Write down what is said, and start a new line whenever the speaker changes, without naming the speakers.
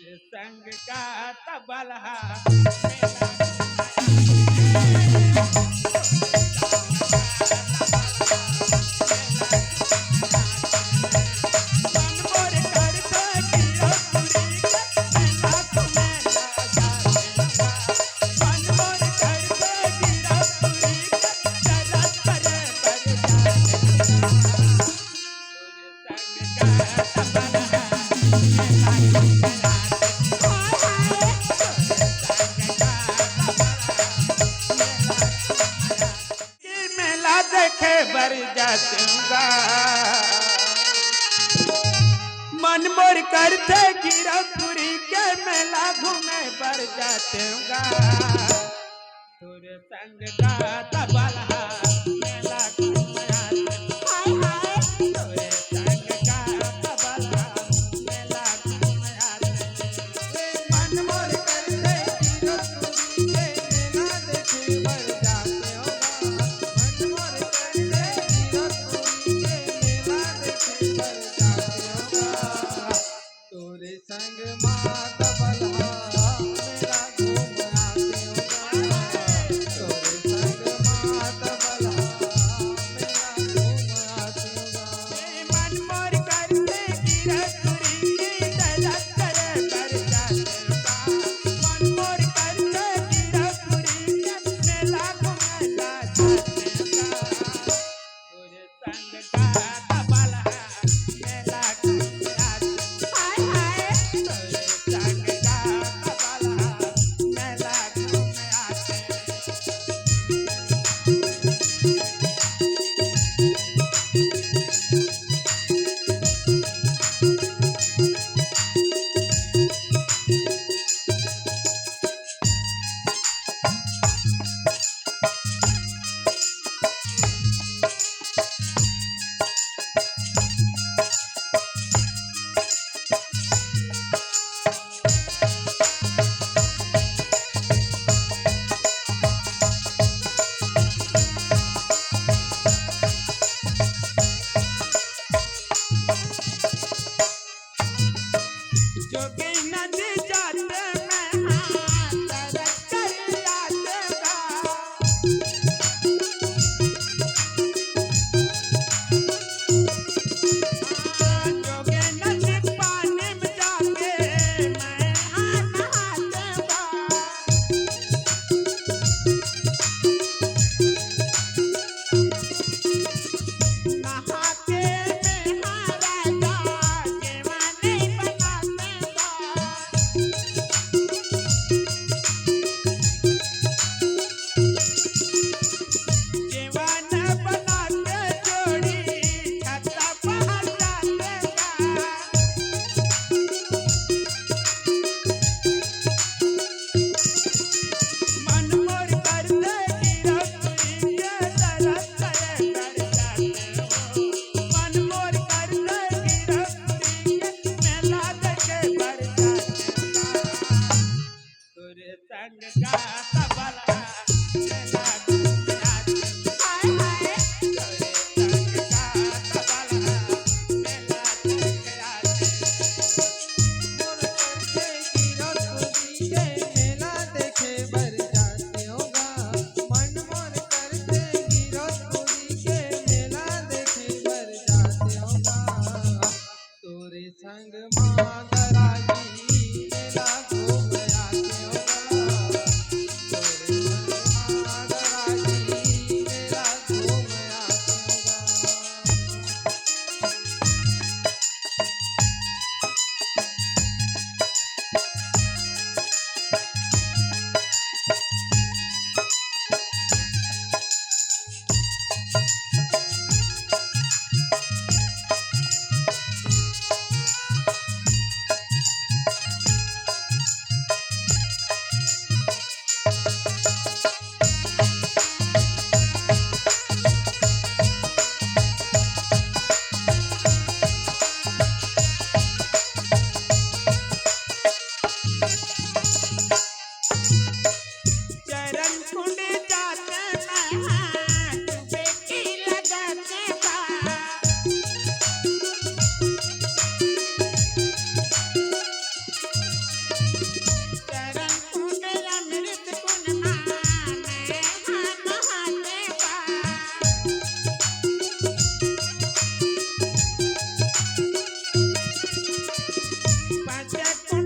संग का तबला बर जाऊंगा मन मोर करते गिरपुरी के मेला घूमे बर जाऊंगा तुरे संग का तबला मेला घूमे हाय हाय तुरे संग का तबला मेला घूमे मन मोर करते गिरपुरी के मेला देखे बर संग मात बला मेरा घूम आते होगा तोरे संग मात बला मेरा घूम आते होगा मन मोर करते गिरपुरी की दरद करे कर जाते होगा मन मोर करते गिरपुरी के मेला घूमे जाते होगा तोरे संग का तबला मेला संग माँ गराजी मेला घूम आते होगा
के कौन